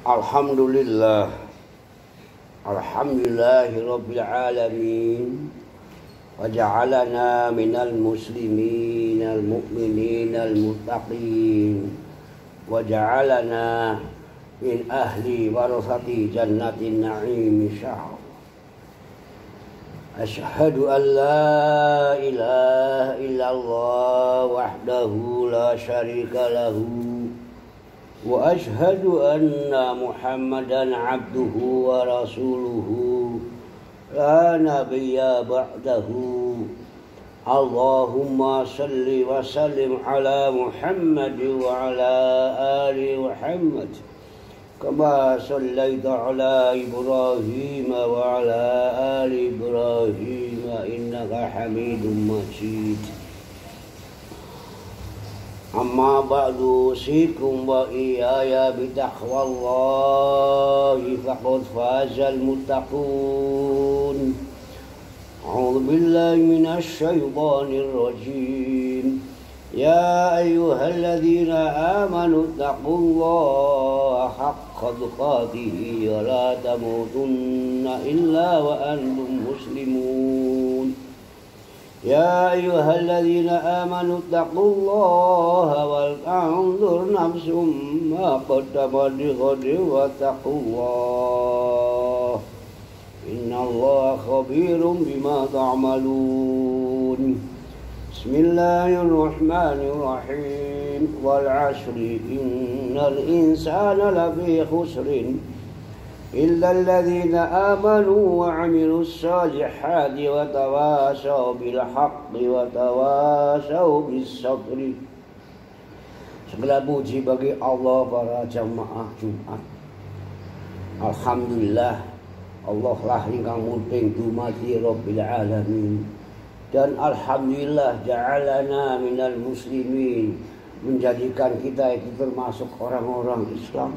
Alhamdulillah, alhamdulillahirabbil alamin, wa ja'alana minal muslimin al mu'minin al muttaqin, wa ja'alana min ahli warasati jannatin na'im insyaallah. Asyhadu an la ilaha illallah wahdahu la syarika lahu wa ashhadu anna Muhammadan abduhu wa rasuluhu la nabiyya ba'dahu. Allahumma salli wa sallim ala Muhammad wa ala ali Muhammad kama sallaita ala Ibrahim wa ala ali Ibrahim innaka Hamidum Majid. Amma ba'du, usikum wa iyaya bitaqwallahi faqad fazal muttaqun. A'udzu billahi minasy syaithanir rajim. Ya ayyuhalladzina amanu taqullaha haqqa tuqatih wa la tamutunna illa wa antum muslimun. Ya ayyuhalladzina amanu taqullaha wal tanzur nafsum ma qaddamat lighadin wa taqullah innallaha khabirum bima ta'malun. Bismillahirrahmanirrahim. Wal 'ashri innal insana lafi khusrin illa alladhina amanu wa 'amilus salihati wa tawasaw bil haqqi wa tawasaw bis sabri. Segala puji bagi Allah, para jamaah Jumat. Alhamdulillah, Allah lah ingkang muting dumadi Rabbil alamin. Dan alhamdulillah ja'alana minal muslimin, menjadikan kita itu termasuk orang-orang Islam.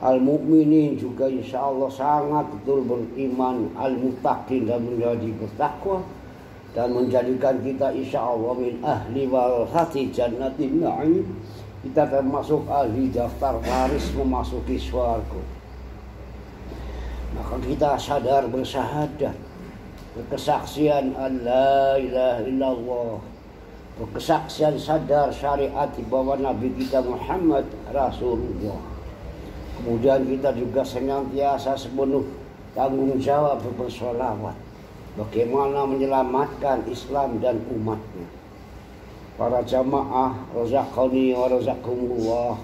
Al-mu'minin juga insyaallah sangat betul beriman, al-muttaqin dan menjadi bertakwa, dan menjadikan kita insyaallah min ahli warasati jannatin na'im. Kita termasuk ahli daftar waris memasuki surga. Maka kita sadar bersyahadat, berkesaksian la ilaha illallah, berkesaksian sadar syariat di bawah Nabi kita Muhammad Rasulullah. Kemudian kita juga senantiasa sepenuh tanggung jawab bersolawat bagaimana menyelamatkan Islam dan umatnya. Para jamaah razaqani wa razaqakumullah,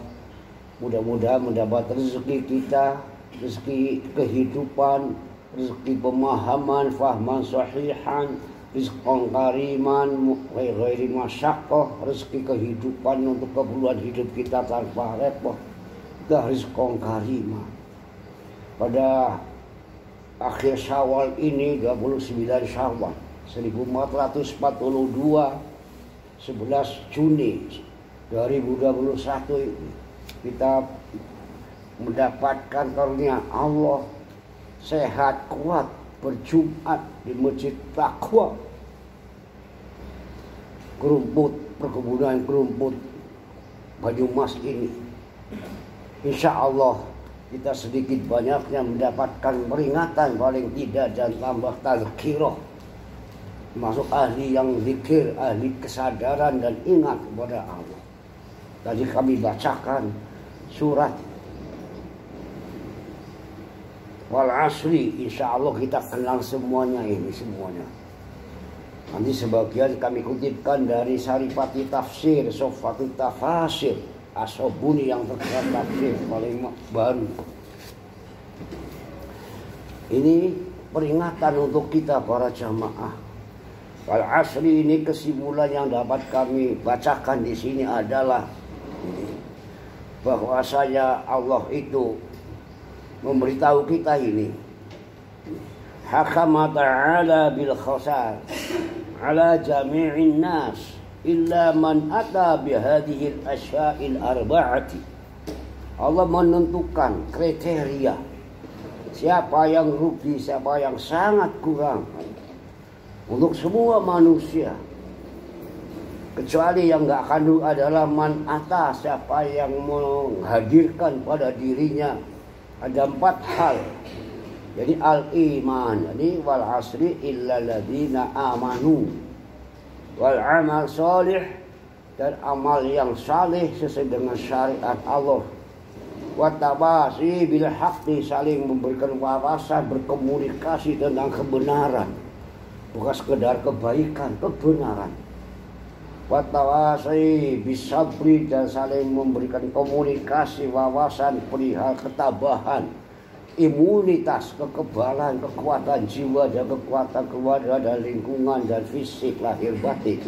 mudah-mudahan mendapat rezeki kita, rezeki kehidupan, rezeki pemahaman, fahman sahihan, rizqan kariman ghairi masyaqqah, rezeki kehidupan untuk keperluan hidup kita tanpa repot, rizqan karimah. Pada akhir Syawal ini, 29 Syawal 1442, 11 Juni 2021 ini, kita mendapatkan karunia Allah sehat kuat berjumat di Masjid Taqwa, perkebunan kerumput Banyumas ini. Insya Allah kita sedikit banyaknya mendapatkan peringatan paling tidak dan tambah tazkirah, termasuk ahli yang zikir, ahli kesadaran dan ingat kepada Allah. Tadi kami bacakan surat Wal 'ashri, insya Allah kita kenal semuanya ini semuanya. Nanti sebagian kami kutipkan dari Saripati Tafsir, Sofatul Tafasir, Asobuni yang terkenal tafsir paling baru. Ini peringatan untuk kita para jamaah. Wal 'ashri ini kesimpulan yang dapat kami bacakan di sini adalah bahwasanya Allah itu memberitahu kita ini, hakama ta'ala bil khasar ala jami'in nas illa man ata bihadihil asya'il arba'ati. Allah menentukan kriteria siapa yang rugi, siapa yang sangat kurang untuk semua manusia. Kecuali yang nggak kandung adalah man ata, siapa yang menghadirkan pada dirinya Ada 4 hal. Jadi al-iman, jadi wal asri illal ladzina amanu. Wal amal salih, dan amal yang saleh sesuai dengan syariat Allah. Wa tabasi bil haqqi, saling memberikan wawasan, berkomunikasi tentang kebenaran. Bukan sekedar kebaikan, kebenaran. Wa tawasi bis sabri, dan saling memberikan komunikasi, wawasan perihal ketabahan, imunitas, kekebalan, kekuatan jiwa dan kekuatan keluarga dan lingkungan dan fisik lahir batin.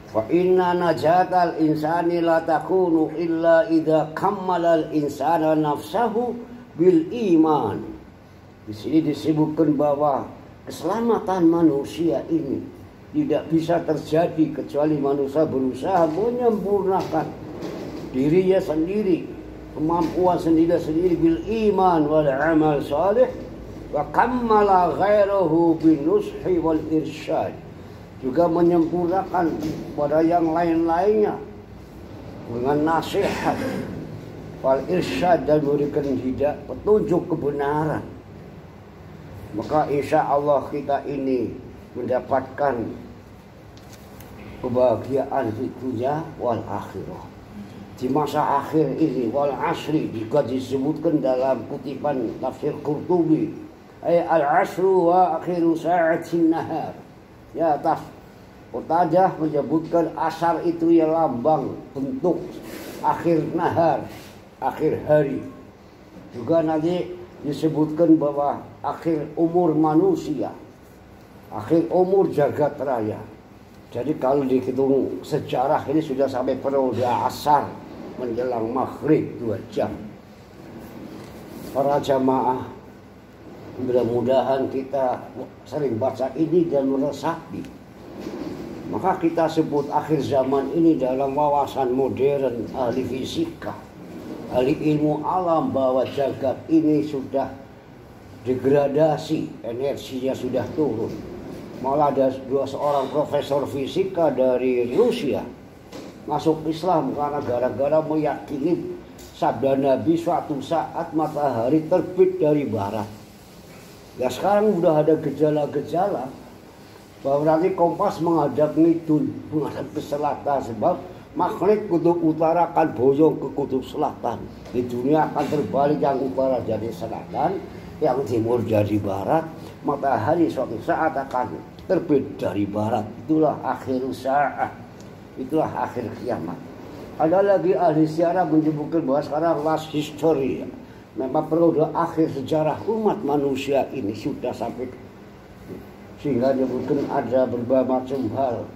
Fa inna najatal insani la takunu illa idza kammalal insana nafsahu bil iman. Di sini disebutkan bahwa keselamatan manusia ini tidak bisa terjadi kecuali manusia berusaha menyempurnakan dirinya sendiri, kemampuan sendiri bil iman wal amal salih, wa kammala ghairahu bin nushi wal irsyad, juga menyempurnakan pada yang lain-lainnya dengan nasihat wal irsyad, dan memberikan petunjuk kebenaran. Maka insya Allah kita ini mendapatkan kebahagiaan di dunia wal akhirah. Di masa akhir ini wal asri juga disebutkan dalam kutipan tafsir Qurtubi, al asru wa akhiru sa'atin nahar. Ya, atas Qutadah menyebutkan asar itu ya lambang bentuk akhir nahar, akhir hari. Juga nanti disebutkan bahwa akhir umur manusia, akhir umur jagat raya. Jadi kalau dihitung sejarah ini sudah sampai periode asar menjelang maghrib 2 jam. Para jamaah, mudah-mudahan kita sering baca ini dan meresapi. Maka kita sebut akhir zaman ini dalam wawasan modern ahli fisika, ahli ilmu alam, bahwa jagat ini sudah degradasi, energinya sudah turun. Malah ada seorang profesor fisika dari Rusia masuk Islam karena gara-gara meyakini sabda Nabi suatu saat matahari terbit dari barat. Ya sekarang udah ada gejala-gejala bahwa nanti kompas menghadap ngidul, menghadap ke selatan, sebab magnet kutub utara akan boyong ke kutub selatan. Di dunia akan terbalik, yang utara jadi selatan, yang timur jadi barat. Matahari suatu saat akan terbit dari barat. Itulah akhir sa'ah, itulah akhir kiamat. Ada lagi ahli sejarah menyebutkan bahwa sekarang last history, memang periode akhir sejarah umat manusia ini sudah sampai, sehingga disebutkan ada berbagai macam hal.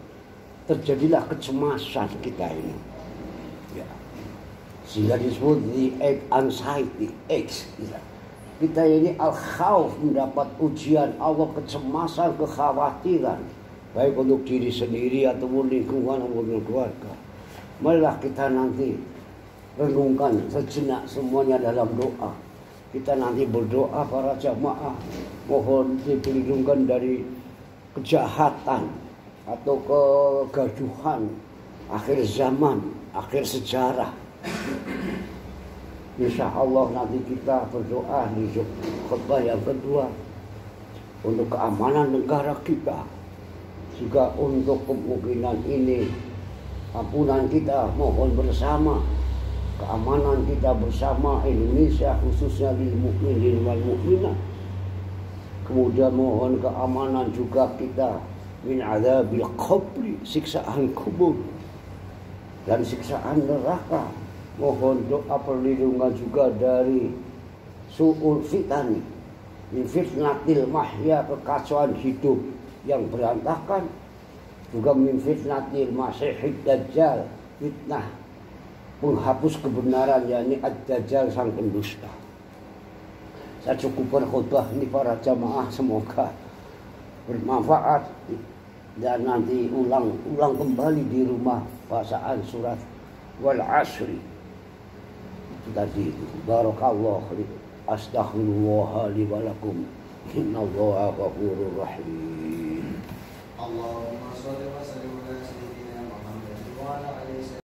Terjadilah kecemasan kita ini, ya. Sehingga disebut the anxiety, ya. Kita ini al-khawf, mendapat ujian Allah, kecemasan, kekhawatiran, baik untuk diri sendiri ataupun lingkungan ataupun keluarga. Marilah kita nanti renungkan sejenak semuanya dalam doa. Kita nanti berdoa para jamaah, mohon dipelindungkan dari kejahatan atau kegaduhan akhir zaman, akhir sejarah. Insya Allah nanti kita berdoa di khutbah yang kedua untuk keamanan negara kita, juga untuk kemungkinan ini ampunan kita mohon bersama, keamanan kita bersama Indonesia, khususnya lil mukminin wal mukminat. Kemudian mohon keamanan juga kita min adzabil qabri, siksaan kubur dan siksaan neraka. Mohon doa perlindungan juga dari su'ul fitani, min fitnatil mahya, kekacauan hidup yang berantakan, juga min fitnatil masihid dajjal, fitnah penghapus kebenaran, yakni ad-dajjal, sang pendusta. Saya cukupkan khutbah ini para jamaah, semoga bermanfaat, dan nanti ulang kembali di rumah bacaan surat wal asri itu tadi. Barakallahu li, astaghfirullah li wa lakum, innallaha ghafurur rahim. Allahumma shalli wa sallim ala sayyidina Muhammad wa ala alihi